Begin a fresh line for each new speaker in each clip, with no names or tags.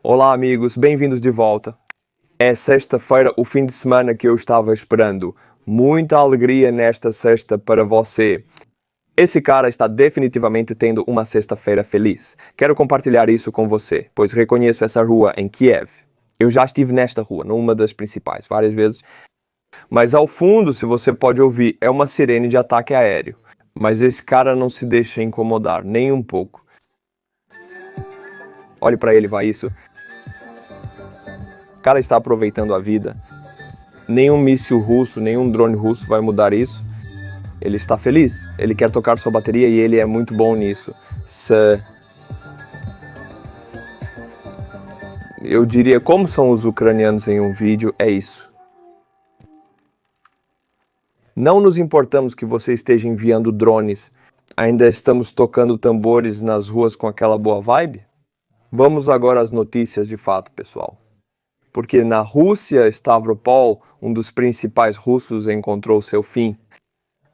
Olá amigos, bem-vindos de volta. É sexta-feira, o fim de semana que eu estava esperando. Muita alegria nesta sexta para você. Esse cara está definitivamente tendo uma sexta-feira feliz. Quero compartilhar isso com você, pois reconheço essa rua em Kiev. Eu já estive nesta rua, numa das principais, várias vezes. Mas ao fundo, se você pode ouvir, é uma sirene de ataque aéreo. Mas esse cara não se deixa incomodar, nem um pouco. Olhe para ele, vai isso. O cara está aproveitando a vida. Nenhum míssil russo, nenhum drone russo vai mudar isso. Ele está feliz. Ele quer tocar sua bateria e ele é muito bom nisso. Eu diria como são os ucranianos em um vídeo, é isso. Não nos importamos que você esteja enviando drones. Ainda estamos tocando tambores nas ruas com aquela boa vibe? Vamos agora às notícias de fato, pessoal. Porque na Rússia, Stavropol, um dos principais russos, encontrou seu fim.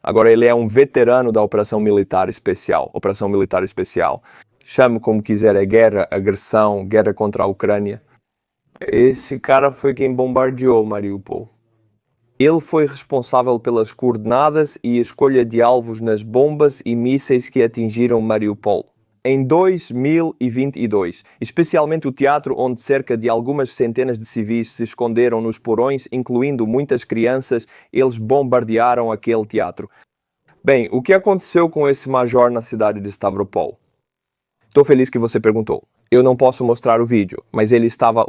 Agora ele é um veterano da Operação Militar Especial. Chame como quiser, é guerra, agressão, guerra contra a Ucrânia. Esse cara foi quem bombardeou Mariupol. Ele foi responsável pelas coordenadas e escolha de alvos nas bombas e mísseis que atingiram Mariupol. Em 2022, especialmente o teatro onde cerca de algumas centenas de civis se esconderam nos porões, incluindo muitas crianças, eles bombardearam aquele teatro. Bem, o que aconteceu com esse major na cidade de Stavropol? Estou feliz que você perguntou. Eu não posso mostrar o vídeo, mas ele estava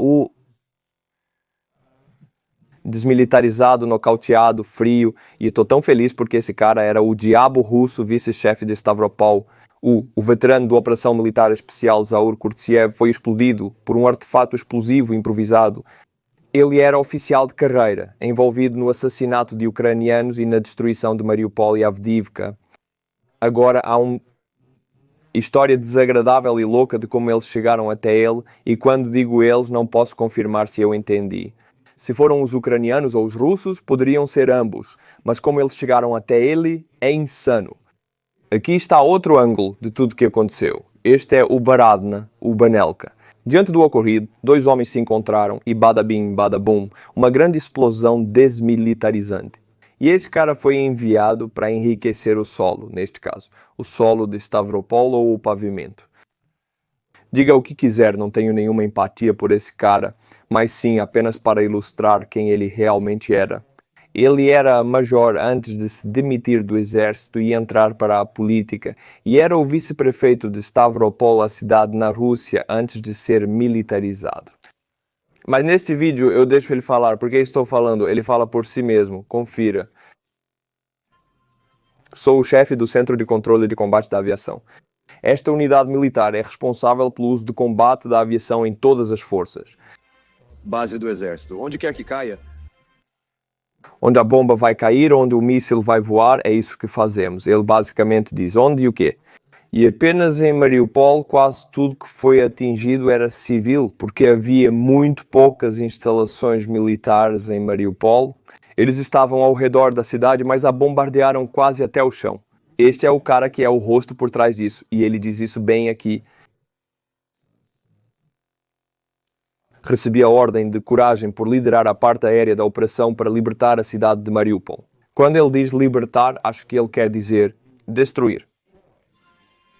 desmilitarizado, nocauteado, frio, e estou tão feliz porque esse cara era o diabo russo, vice-chefe de Stavropol. O veterano da Operação Militar Especial Zaur Kurtsev foi explodido por um artefato explosivo improvisado. Ele era oficial de carreira, envolvido no assassinato de ucranianos e na destruição de Mariupol e Avdiivka. Agora há uma história desagradável e louca de como eles chegaram até ele, e quando digo eles não posso confirmar se eu entendi. Se foram os ucranianos ou os russos, poderiam ser ambos, mas como eles chegaram até ele, é insano. Aqui está outro ângulo de tudo o que aconteceu. Este é o Baradna, o Banelka. Diante do ocorrido, dois homens se encontraram e bada bim, bada bum, uma grande explosão desmilitarizante. E esse cara foi enviado para enriquecer o solo, neste caso, o solo de Stavropol ou o pavimento. Diga o que quiser, não tenho nenhuma empatia por esse cara, mas sim apenas para ilustrar quem ele realmente era. Ele era major antes de se demitir do exército e entrar para a política, e era o vice-prefeito de Stavropol, a cidade na Rússia, antes de ser militarizado. Mas neste vídeo eu deixo ele falar, porque estou falando, ele fala por si mesmo, confira. Sou o chefe do Centro de Controle de Combate da Aviação. Esta unidade militar é responsável pelo uso de combate da aviação em todas as forças.
Base do exército, onde quer que caia.
Onde a bomba vai cair, onde o míssil vai voar, é isso que fazemos. Ele basicamente diz onde e o quê. E apenas em Mariupol quase tudo que foi atingido era civil, porque havia muito poucas instalações militares em Mariupol. Eles estavam ao redor da cidade, mas a bombardearam quase até o chão. Este é o cara que é o rosto por trás disso, e ele diz isso bem aqui. Recebi a ordem de coragem por liderar a parte aérea da operação para libertar a cidade de Mariupol. Quando ele diz libertar, acho que ele quer dizer destruir.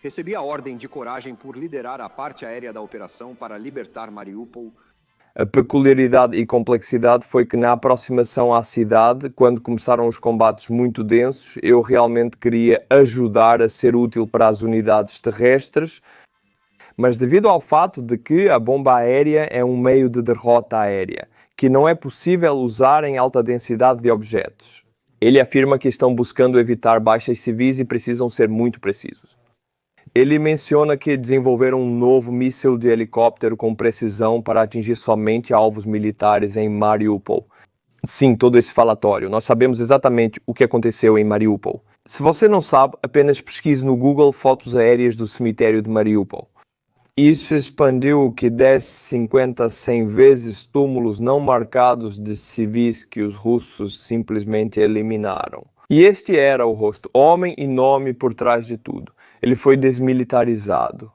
Recebi a ordem de coragem por liderar a parte aérea da operação para libertar Mariupol.
A peculiaridade e complexidade foi que na aproximação à cidade, quando começaram os combates muito densos, eu realmente queria ajudar a ser útil para as unidades terrestres, mas devido ao fato de que a bomba aérea é um meio de derrota aérea, que não é possível usar em alta densidade de objetos. Ele afirma que estão buscando evitar baixas civis e precisam ser muito precisos. Ele menciona que desenvolveram um novo míssil de helicóptero com precisão para atingir somente alvos militares em Mariupol. Sim, todo esse falatório. Nós sabemos exatamente o que aconteceu em Mariupol. Se você não sabe, apenas pesquise no Google fotos aéreas do cemitério de Mariupol. Isso expandiu que 10, 50, 100 vezes túmulos não marcados de civis que os russos simplesmente eliminaram. E este era o rosto, homem e nome por trás de tudo. Ele foi desmilitarizado.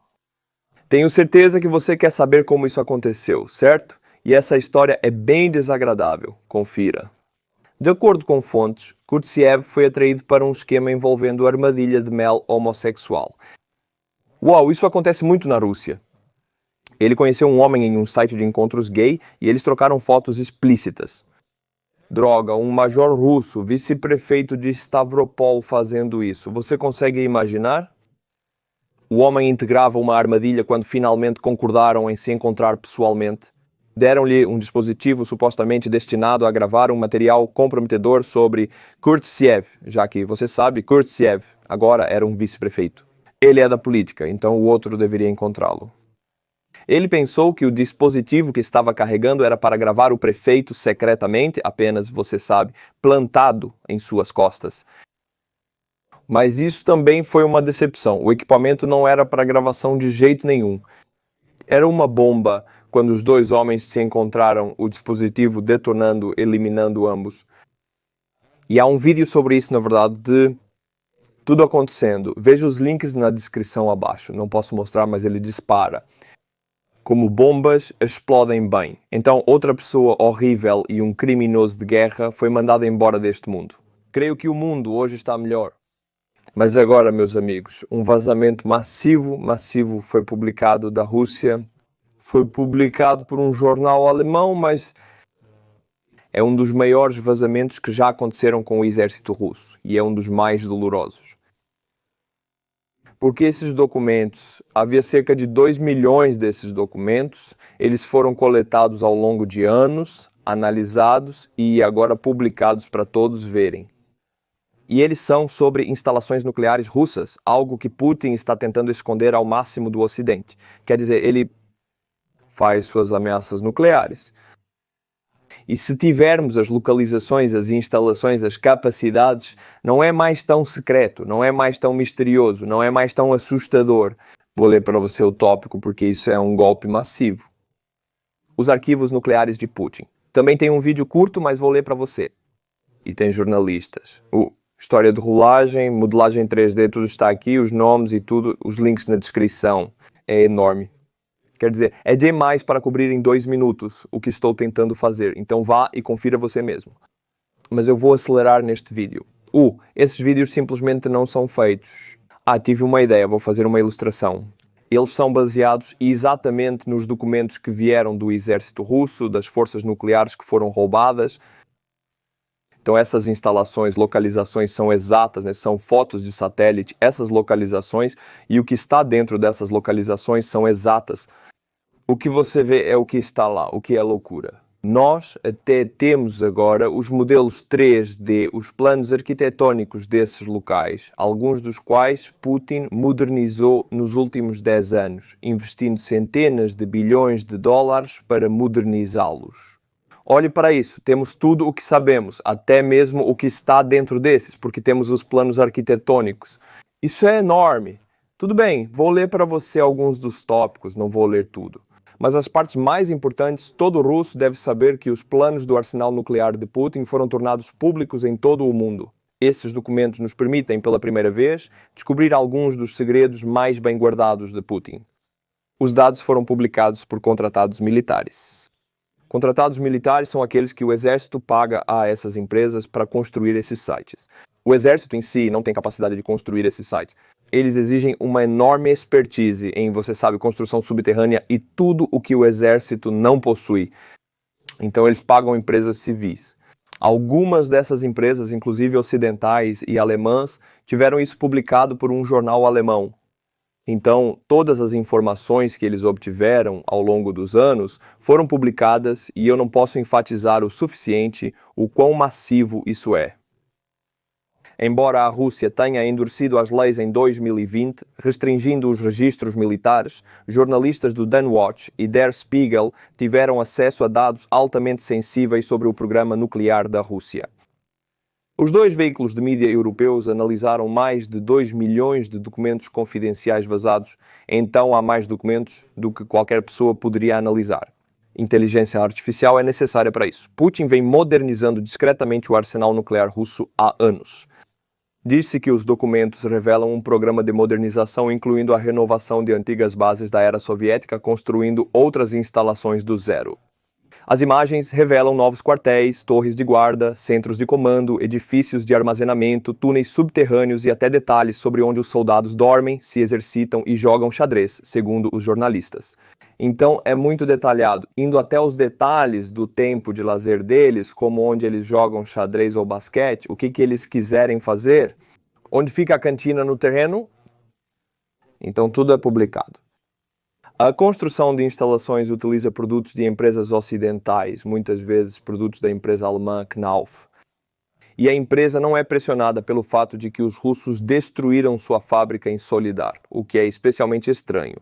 Tenho certeza que você quer saber como isso aconteceu, certo? E essa história é bem desagradável. Confira. De acordo com fontes, Kurtsev foi atraído para um esquema envolvendo armadilha de mel homossexual. Uau, isso acontece muito na Rússia. Ele conheceu um homem em um site de encontros gay e eles trocaram fotos explícitas. Droga, um major russo, vice-prefeito de Stavropol fazendo isso. Você consegue imaginar? O homem integrava uma armadilha quando finalmente concordaram em se encontrar pessoalmente. Deram-lhe um dispositivo supostamente destinado a gravar um material comprometedor sobre Kurtsev, já que, você sabe, Kurtsev agora era um vice-prefeito. Ele é da política, então o outro deveria encontrá-lo. Ele pensou que o dispositivo que estava carregando era para gravar o prefeito secretamente, apenas, você sabe, plantado em suas costas. Mas isso também foi uma decepção. O equipamento não era para gravação de jeito nenhum. Era uma bomba quando os dois homens se encontraram, o dispositivo detonando, eliminando ambos. E há um vídeo sobre isso, na verdade, de tudo acontecendo. Veja os links na descrição abaixo. Não posso mostrar, mas ele dispara. Como bombas explodem bem. Então, outra pessoa horrível e um criminoso de guerra foi mandado embora deste mundo. Creio que o mundo hoje está melhor. Mas agora, meus amigos, um vazamento massivo foi publicado da Rússia. Foi publicado por um jornal alemão, mas é um dos maiores vazamentos que já aconteceram com o exército russo. E é um dos mais dolorosos. Porque esses documentos, havia cerca de 2 milhões desses documentos, eles foram coletados ao longo de anos, analisados e agora publicados para todos verem. E eles são sobre instalações nucleares russas, algo que Putin está tentando esconder ao máximo do Ocidente. Quer dizer, ele faz suas ameaças nucleares. E se tivermos as localizações, as instalações, as capacidades, não é mais tão secreto, não é mais tão misterioso, não é mais tão assustador. Vou ler para você o tópico porque isso é um golpe massivo. Os arquivos nucleares de Putin. Também tem um vídeo curto, mas vou ler para você. E tem jornalistas. História de rolagem, modelagem 3D, tudo está aqui, os nomes e tudo, os links na descrição. É enorme. Quer dizer, é demais para cobrir em 2 minutos o que estou tentando fazer. Então vá e confira você mesmo. Mas eu vou acelerar neste vídeo. Esses vídeos simplesmente não são feitos. Tive uma ideia, vou fazer uma ilustração. Eles são baseados exatamente nos documentos que vieram do exército russo, das forças nucleares que foram roubadas. Então essas instalações, localizações são exatas, né? São fotos de satélite, essas localizações, e o que está dentro dessas localizações são exatas. O que você vê é o que está lá, o que é loucura. Nós até temos agora os modelos 3D, os planos arquitetônicos desses locais, alguns dos quais Putin modernizou nos últimos 10 anos, investindo centenas de bilhões de dólares para modernizá-los. Olhe para isso, temos tudo o que sabemos, até mesmo o que está dentro desses, porque temos os planos arquitetônicos. Isso é enorme. Tudo bem, vou ler para você alguns dos tópicos, não vou ler tudo. Mas as partes mais importantes, todo russo deve saber que os planos do arsenal nuclear de Putin foram tornados públicos em todo o mundo. Esses documentos nos permitem, pela primeira vez, descobrir alguns dos segredos mais bem guardados de Putin. Os dados foram publicados por contratados militares. Contratados militares são aqueles que o exército paga a essas empresas para construir esses sites. O exército em si não tem capacidade de construir esses sites. Eles exigem uma enorme expertise em, você sabe, construção subterrânea e tudo o que o exército não possui. Então eles pagam empresas civis. Algumas dessas empresas, inclusive ocidentais e alemãs, tiveram isso publicado por um jornal alemão. Então, todas as informações que eles obtiveram ao longo dos anos foram publicadas e eu não posso enfatizar o suficiente o quão massivo isso é. Embora a Rússia tenha endurecido as leis em 2020, restringindo os registros militares, jornalistas do Danwatch e Der Spiegel tiveram acesso a dados altamente sensíveis sobre o programa nuclear da Rússia. Os dois veículos de mídia europeus analisaram mais de 2 milhões de documentos confidenciais vazados, então há mais documentos do que qualquer pessoa poderia analisar. Inteligência artificial é necessária para isso. Putin vem modernizando discretamente o arsenal nuclear russo há anos. Diz-se que os documentos revelam um programa de modernização, incluindo a renovação de antigas bases da era soviética, construindo outras instalações do zero. As imagens revelam novos quartéis, torres de guarda, centros de comando, edifícios de armazenamento, túneis subterrâneos e até detalhes sobre onde os soldados dormem, se exercitam e jogam xadrez, segundo os jornalistas. Então é muito detalhado, indo até os detalhes do tempo de lazer deles, como onde eles jogam xadrez ou basquete, o que eles quiserem fazer, onde fica a cantina no terreno. Então tudo é publicado. A construção de instalações utiliza produtos de empresas ocidentais, muitas vezes produtos da empresa alemã Knauf. E a empresa não é pressionada pelo fato de que os russos destruíram sua fábrica em Solidar, o que é especialmente estranho.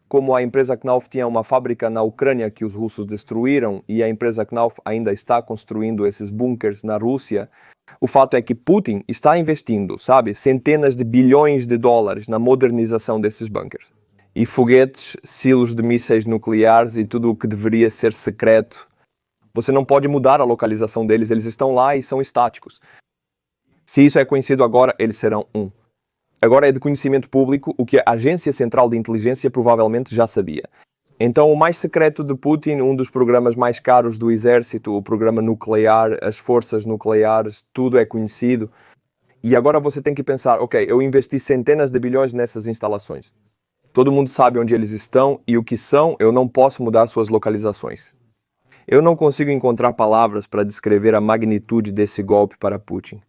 Como a empresa Knauf tinha uma fábrica na Ucrânia que os russos destruíram e a empresa Knauf ainda está construindo esses bunkers na Rússia, o fato é que Putin está investindo, centenas de bilhões de dólares na modernização desses bunkers. E foguetes, silos de mísseis nucleares e tudo o que deveria ser secreto. Você não pode mudar a localização deles, eles estão lá e são estáticos. Se isso é conhecido agora, eles serão um. Agora é de conhecimento público o que a Agência Central de Inteligência provavelmente já sabia. Então, o mais secreto de Putin, um dos programas mais caros do exército, o programa nuclear, as forças nucleares, tudo é conhecido. E agora você tem que pensar, ok, eu investi centenas de bilhões nessas instalações. Todo mundo sabe onde eles estão e o que são, eu não posso mudar suas localizações. Eu não consigo encontrar palavras para descrever a magnitude desse golpe para Putin.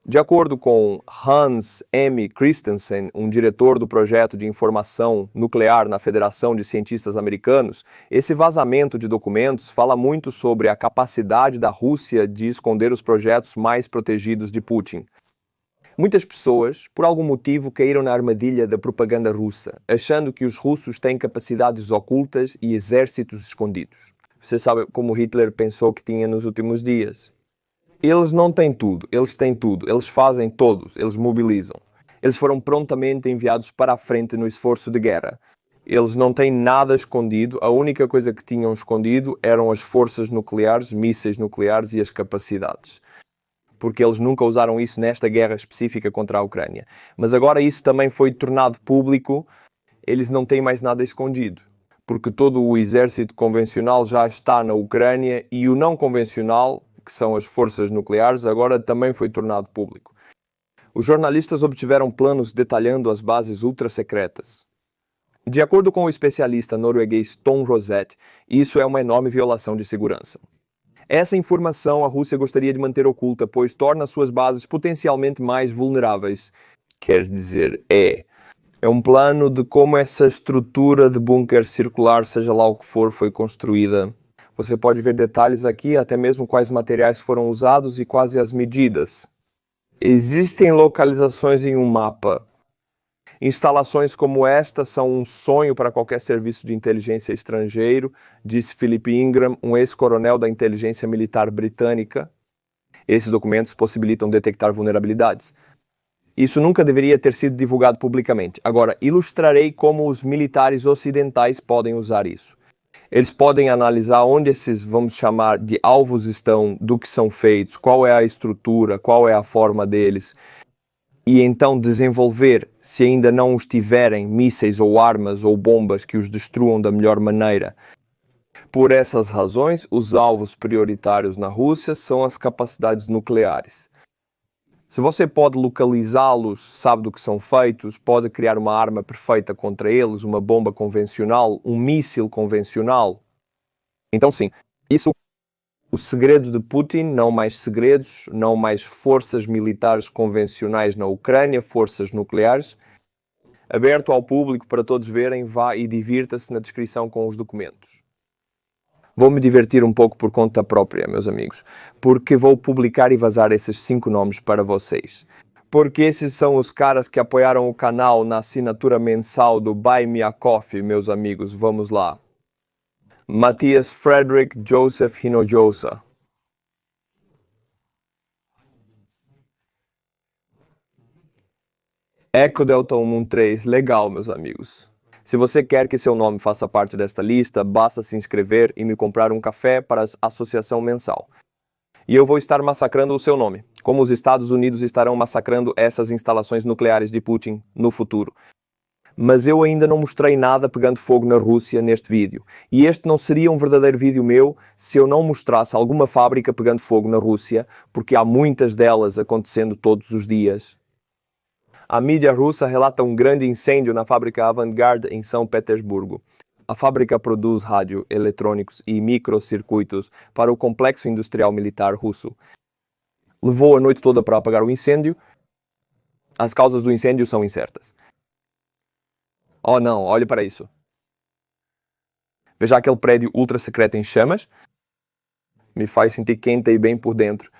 De acordo com Hans M. Christensen, um diretor do projeto de informação nuclear na Federação de Cientistas Americanos, esse vazamento de documentos fala muito sobre a capacidade da Rússia de esconder os projetos mais protegidos de Putin. Muitas pessoas, por algum motivo, caíram na armadilha da propaganda russa, achando que os russos têm capacidades ocultas e exércitos escondidos. Você sabe como Hitler pensou que tinha nos últimos dias. Eles não têm tudo, eles têm tudo, eles fazem todos, eles mobilizam. Eles foram prontamente enviados para a frente no esforço de guerra. Eles não têm nada escondido, a única coisa que tinham escondido eram as forças nucleares, mísseis nucleares e as capacidades. Porque eles nunca usaram isso nesta guerra específica contra a Ucrânia. Mas agora isso também foi tornado público, eles não têm mais nada escondido. Porque todo o exército convencional já está na Ucrânia e o não convencional, que são as forças nucleares, agora também foi tornado público. Os jornalistas obtiveram planos detalhando as bases ultra-secretas. De acordo com o especialista norueguês Tom Rosette, isso é uma enorme violação de segurança. Essa informação a Rússia gostaria de manter oculta, pois torna suas bases potencialmente mais vulneráveis. Quer dizer, é um plano de como essa estrutura de bunker circular, seja lá o que for, foi construída. Você pode ver detalhes aqui, até mesmo quais materiais foram usados e quais as medidas. Existem localizações em um mapa. Instalações como esta são um sonho para qualquer serviço de inteligência estrangeiro, disse Philip Ingram, um ex-coronel da inteligência militar britânica. Esses documentos possibilitam detectar vulnerabilidades. Isso nunca deveria ter sido divulgado publicamente. Agora, ilustrarei como os militares ocidentais podem usar isso. Eles podem analisar onde esses, vamos chamar de alvos estão, do que são feitos, qual é a estrutura, qual é a forma deles, e então desenvolver, se ainda não os tiverem, mísseis ou armas ou bombas que os destruam da melhor maneira. Por essas razões, os alvos prioritários na Rússia são as capacidades nucleares. Se você pode localizá-los, sabe do que são feitos, pode criar uma arma perfeita contra eles, uma bomba convencional, um míssil convencional. Então sim, isso o segredo de Putin, não mais segredos, não mais forças militares convencionais na Ucrânia, forças nucleares. Aberto ao público para todos verem, vá e divirta-se na descrição com os documentos. Vou me divertir um pouco por conta própria, meus amigos, porque vou publicar e vazar esses 5 nomes para vocês. Porque esses são os caras que apoiaram o canal na assinatura mensal do Buy Me a Coffee, meus amigos. Vamos lá. Matthias Frederick Joseph Hinojosa. Echo Delta 113, legal, meus amigos. Se você quer que seu nome faça parte desta lista, basta se inscrever e me comprar um café para a associação mensal. E eu vou estar massacrando o seu nome. como os Estados Unidos estarão massacrando essas instalações nucleares de Putin no futuro. Mas eu ainda não mostrei nada pegando fogo na Rússia neste vídeo. E este não seria um verdadeiro vídeo meu se eu não mostrasse alguma fábrica pegando fogo na Rússia, porque há muitas delas acontecendo todos os dias. A mídia russa relata um grande incêndio na fábrica Avangard em São Petersburgo. A fábrica produz rádio, eletrônicos e microcircuitos para o complexo industrial militar russo. Levou a noite toda para apagar o incêndio. As causas do incêndio são incertas. Oh não, olhe para isso. Veja aquele prédio ultra secreto em chamas. Me faz sentir quente e bem por dentro.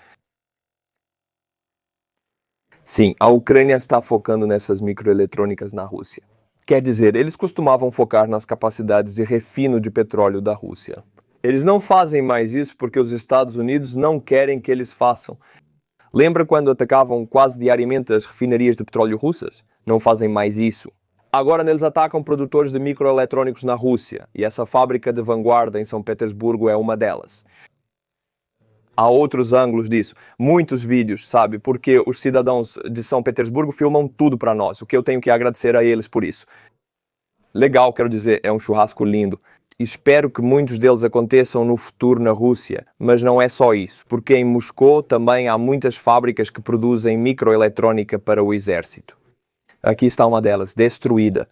Sim, a Ucrânia está focando nessas microeletrônicas na Rússia. Quer dizer, eles costumavam focar nas capacidades de refino de petróleo da Rússia. Eles não fazem mais isso porque os Estados Unidos não querem que eles façam. Lembra quando atacavam quase diariamente as refinarias de petróleo russas? Não fazem mais isso. Agora eles atacam produtores de microeletrônicos na Rússia, e essa fábrica de vanguarda em São Petersburgo é uma delas. Há outros ângulos disso, muitos vídeos, sabe, porque os cidadãos de São Petersburgo filmam tudo para nós, o que eu tenho que agradecer a eles por isso. Legal, quero dizer, é um churrasco lindo. Espero que muitos deles aconteçam no futuro na Rússia, mas não é só isso, porque em Moscou também há muitas fábricas que produzem microeletrônica para o exército. Aqui está uma delas, destruída.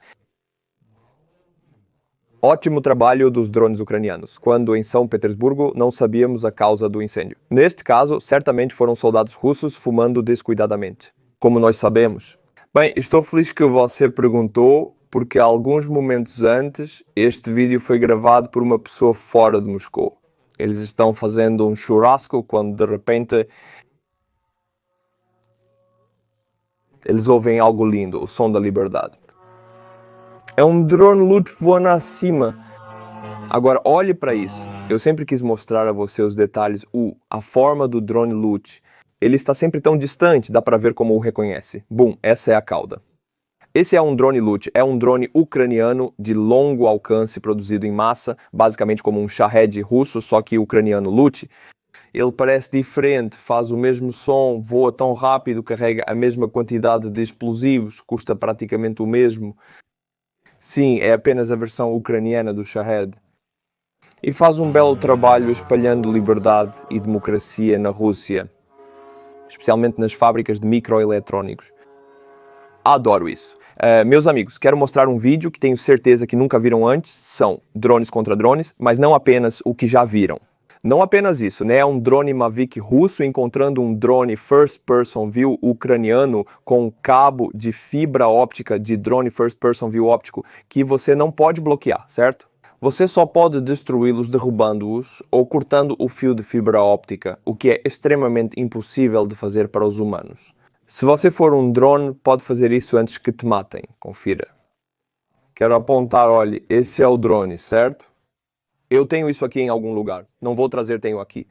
Ótimo trabalho dos drones ucranianos, quando em São Petersburgo não sabíamos a causa do incêndio. Neste caso, certamente foram soldados russos fumando descuidadamente. Como nós sabemos. Bem, estou feliz que você perguntou, porque alguns momentos antes, este vídeo foi gravado por uma pessoa fora de Moscou. Eles estão fazendo um churrasco quando de repente eles ouvem algo lindo, o som da liberdade. É um drone LUT voando acima. Agora, olhe para isso. Eu sempre quis mostrar a você os detalhes. A forma do drone LUT. Ele está sempre tão distante, dá para ver como o reconhece. Bum, essa é a cauda. Esse é um drone LUT, é um drone ucraniano de longo alcance produzido em massa, basicamente como um Shahed russo, só que ucraniano LUT. Ele parece diferente, faz o mesmo som, voa tão rápido, carrega a mesma quantidade de explosivos, custa praticamente o mesmo. Sim, é apenas a versão ucraniana do Shahed. E faz um belo trabalho espalhando liberdade e democracia na Rússia, especialmente nas fábricas de microeletrônicos. Adoro isso. Meus amigos, quero mostrar um vídeo que tenho certeza que nunca viram antes. São drones contra drones, mas não apenas o que já viram. Não apenas isso, né? É um drone Mavic russo encontrando um drone First Person View ucraniano com um cabo de fibra óptica de drone First Person View óptico que você não pode bloquear, certo? Você só pode destruí-los derrubando-os ou cortando o fio de fibra óptica, o que é extremamente impossível de fazer para os humanos. Se você for um drone, pode fazer isso antes que te matem. Confira. Quero apontar, olhe, esse é o drone, certo? Eu tenho isso aqui em algum lugar. Não vou trazer, tenho aqui.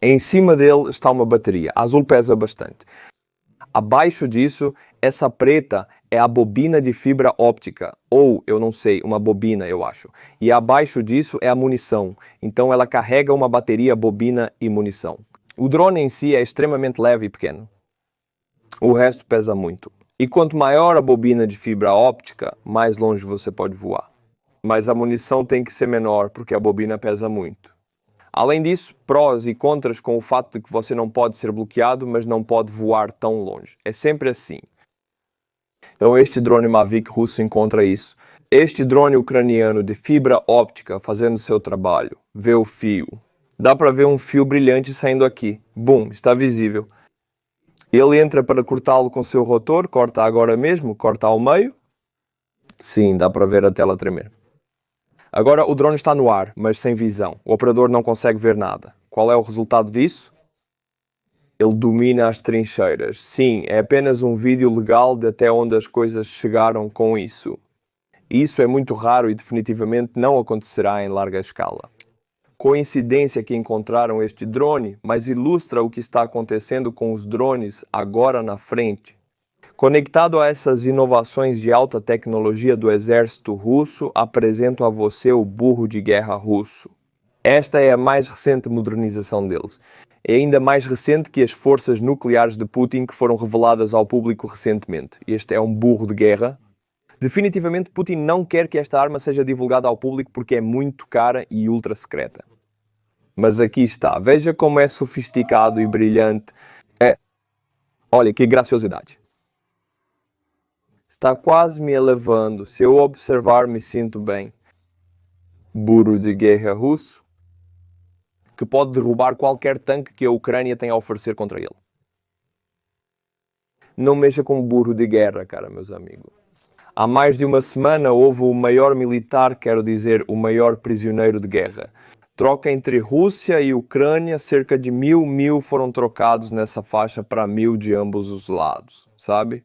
Em cima dele está uma bateria. A azul pesa bastante. Abaixo disso, essa preta é a bobina de fibra óptica. Ou, eu não sei, uma bobina, eu acho. E abaixo disso é a munição. Então ela carrega uma bateria, bobina e munição. O drone em si é extremamente leve e pequeno. O resto pesa muito. E quanto maior a bobina de fibra óptica, mais longe você pode voar. Mas a munição tem que ser menor, porque a bobina pesa muito. Além disso, prós e contras com o fato de que você não pode ser bloqueado, mas não pode voar tão longe. É sempre assim. Então este drone Mavic russo encontra isso. Este drone ucraniano de fibra óptica fazendo seu trabalho. Vê o fio. Dá para ver um fio brilhante saindo aqui. Bum, está visível. Ele entra para cortá-lo com seu rotor, corta agora mesmo, corta ao meio. Sim, dá para ver a tela tremer. Agora o drone está no ar, mas sem visão. O operador não consegue ver nada. Qual é o resultado disso? Ele domina as trincheiras. Sim, é apenas um vídeo legal de até onde as coisas chegaram com isso. Isso é muito raro e definitivamente não acontecerá em larga escala. Coincidência que encontraram este drone, mas ilustra o que está acontecendo com os drones agora na frente. Conectado a essas inovações de alta tecnologia do exército russo, apresento a você o burro de guerra russo. Esta é a mais recente modernização deles. É ainda mais recente que as forças nucleares de Putin que foram reveladas ao público recentemente. Este é um burro de guerra. Definitivamente Putin não quer que esta arma seja divulgada ao público porque é muito cara e ultra secreta. Mas aqui está. Veja como é sofisticado e brilhante. Olha que graciosidade. Está quase me elevando. Se eu observar, me sinto bem. Burro de guerra russo que pode derrubar qualquer tanque que a Ucrânia tenha a oferecer contra ele. Não mexa com burro de guerra, cara, meus amigos. Há mais de uma semana houve o maior militar, quero dizer, o maior prisioneiro de guerra. Troca entre Rússia e Ucrânia, cerca de 1.000 foram trocados nessa faixa para 1.000 de ambos os lados, sabe?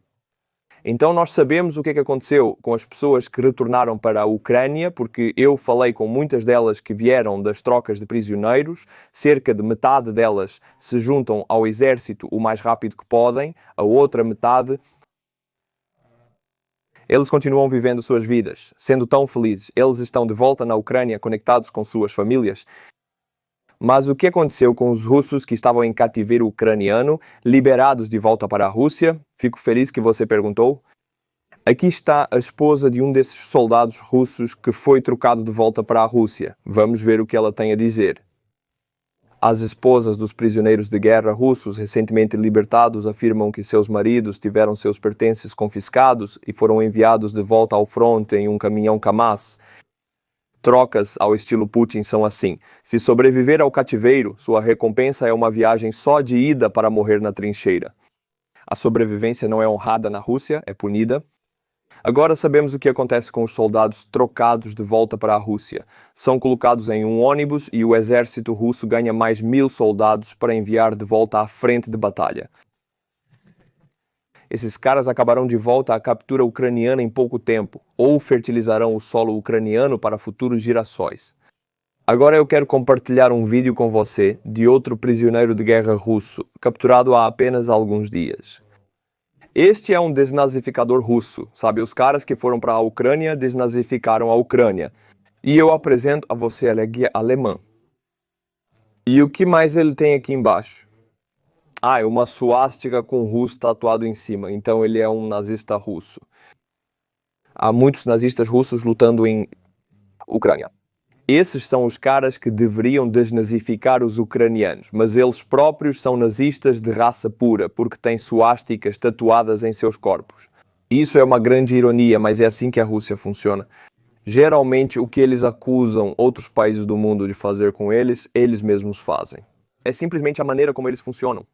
Então nós sabemos o que é que aconteceu com as pessoas que retornaram para a Ucrânia, porque eu falei com muitas delas que vieram das trocas de prisioneiros, cerca de metade delas se juntam ao exército o mais rápido que podem, a outra metade eles continuam vivendo suas vidas, sendo tão felizes. Eles estão de volta na Ucrânia conectados com suas famílias. Mas o que aconteceu com os russos que estavam em cativeiro ucraniano, liberados de volta para a Rússia? Fico feliz que você perguntou. Aqui está a esposa de um desses soldados russos que foi trocado de volta para a Rússia. Vamos ver o que ela tem a dizer. As esposas dos prisioneiros de guerra russos recentemente libertados afirmam que seus maridos tiveram seus pertences confiscados e foram enviados de volta ao fronte em um caminhão Kamaz. Trocas ao estilo Putin são assim. Se sobreviver ao cativeiro, sua recompensa é uma viagem só de ida para morrer na trincheira. A sobrevivência não é honrada na Rússia, é punida. Agora sabemos o que acontece com os soldados trocados de volta para a Rússia. São colocados em um ônibus e o exército russo ganha mais 1.000 soldados para enviar de volta à frente de batalha. Esses caras acabarão de volta à captura ucraniana em pouco tempo, ou fertilizarão o solo ucraniano para futuros girassóis. Agora eu quero compartilhar um vídeo com você de outro prisioneiro de guerra russo, capturado há apenas alguns dias. Este é um desnazificador russo, sabe? Os caras que foram para a Ucrânia desnazificaram a Ucrânia. E eu apresento a você a guia alemã. E o que mais ele tem aqui embaixo? É uma suástica com russo tatuado em cima. Então ele é um nazista russo. Há muitos nazistas russos lutando em Ucrânia. Esses são os caras que deveriam desnazificar os ucranianos, mas eles próprios são nazistas de raça pura, porque têm suásticas tatuadas em seus corpos. Isso é uma grande ironia, mas é assim que a Rússia funciona. Geralmente o que eles acusam outros países do mundo de fazer com eles, eles mesmos fazem. É simplesmente a maneira como eles funcionam.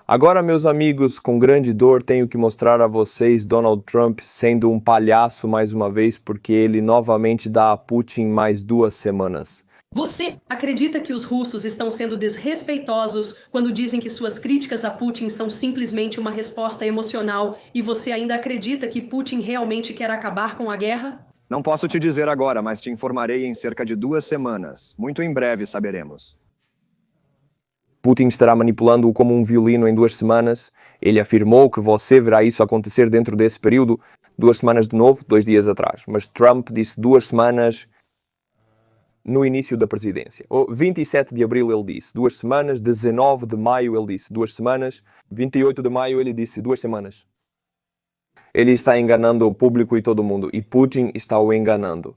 Agora, meus amigos, com grande dor, tenho que mostrar a vocês Donald Trump sendo um palhaço mais uma vez, porque ele novamente dá a Putin mais 2 semanas.
Você acredita que os russos estão sendo desrespeitosos quando dizem que suas críticas a Putin são simplesmente uma resposta emocional e você ainda acredita que Putin realmente quer acabar com a guerra?
Não posso te dizer agora, mas te informarei em cerca de 2 semanas. Muito em breve saberemos.
Putin estará manipulando-o como um violino em 2 semanas. Ele afirmou que você verá isso acontecer dentro desse período. 2 semanas de novo, 2 dias atrás. Mas Trump disse 2 semanas no início da presidência. 27 de abril ele disse 2 semanas, 19 de maio ele disse 2 semanas, 28 de maio ele disse 2 semanas. Ele está enganando o público e todo mundo, e Putin está o enganando.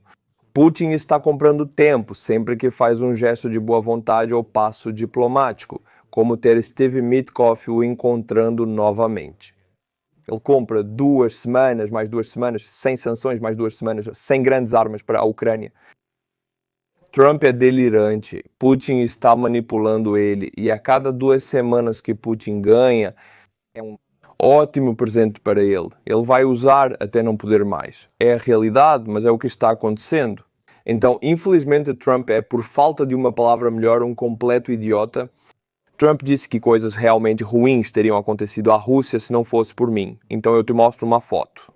Putin está comprando tempo sempre que faz um gesto de boa vontade ou passo diplomático, como ter Steve Witkoff o encontrando novamente. Ele compra 2 semanas, mais 2 semanas, sem sanções, mais 2 semanas, sem grandes armas para a Ucrânia. Trump é delirante, Putin está manipulando ele, e a cada 2 semanas que Putin ganha, é um ótimo presente para ele. Ele vai usar até não poder mais. É a realidade, mas é o que está acontecendo. Então, infelizmente, Trump é, por falta de uma palavra melhor, um completo idiota. Trump disse que coisas realmente ruins teriam acontecido à Rússia se não fosse por mim. Então eu te mostro uma foto.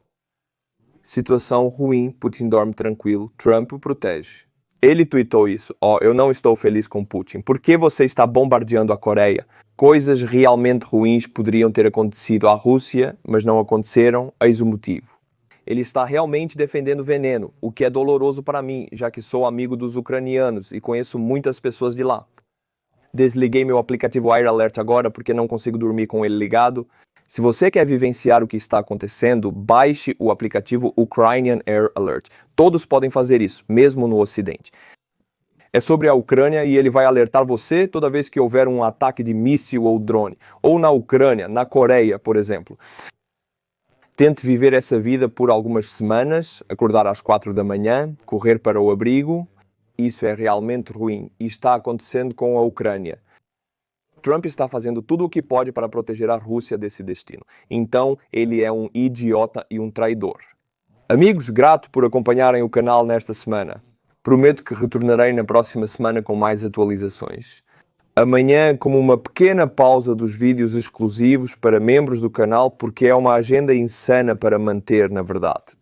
Situação ruim, Putin dorme tranquilo, Trump o protege. Ele tweetou isso. Eu não estou feliz com Putin. Por que você está bombardeando a Coreia? Coisas realmente ruins poderiam ter acontecido à Rússia, mas não aconteceram, eis o motivo. Ele está realmente defendendo veneno, o que é doloroso para mim, já que sou amigo dos ucranianos e conheço muitas pessoas de lá. Desliguei meu aplicativo Air Alert agora porque não consigo dormir com ele ligado. Se você quer vivenciar o que está acontecendo, baixe o aplicativo Ukrainian Air Alert. Todos podem fazer isso, mesmo no Ocidente. É sobre a Ucrânia e ele vai alertar você toda vez que houver um ataque de míssil ou drone. Ou na Ucrânia, na Coreia, por exemplo. Tente viver essa vida por algumas semanas, acordar às 4 da manhã, correr para o abrigo. Isso é realmente ruim e está acontecendo com a Ucrânia. Trump está fazendo tudo o que pode para proteger a Rússia desse destino. Então, ele é um idiota e um traidor. Amigos, grato por acompanharem o canal nesta semana. Prometo que retornarei na próxima semana com mais atualizações. Amanhã, como uma pequena pausa dos vídeos exclusivos para membros do canal, porque é uma agenda insana para manter, na verdade.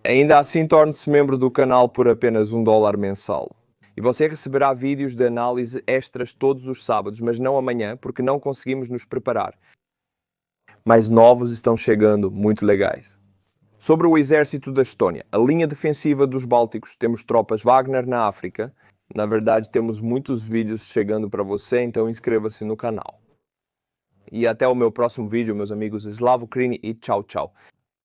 Ainda assim, torne-se membro do canal por apenas $1 mensal. E você receberá vídeos de análise extras todos os sábados, mas não amanhã, porque não conseguimos nos preparar. Mas novos estão chegando, muito legais. Sobre o exército da Estónia, a linha defensiva dos Bálticos, temos tropas Wagner na África. Na verdade, temos muitos vídeos chegando para você, então inscreva-se no canal. E até o meu próximo vídeo, meus amigos. Slava Ukraini e tchau, tchau.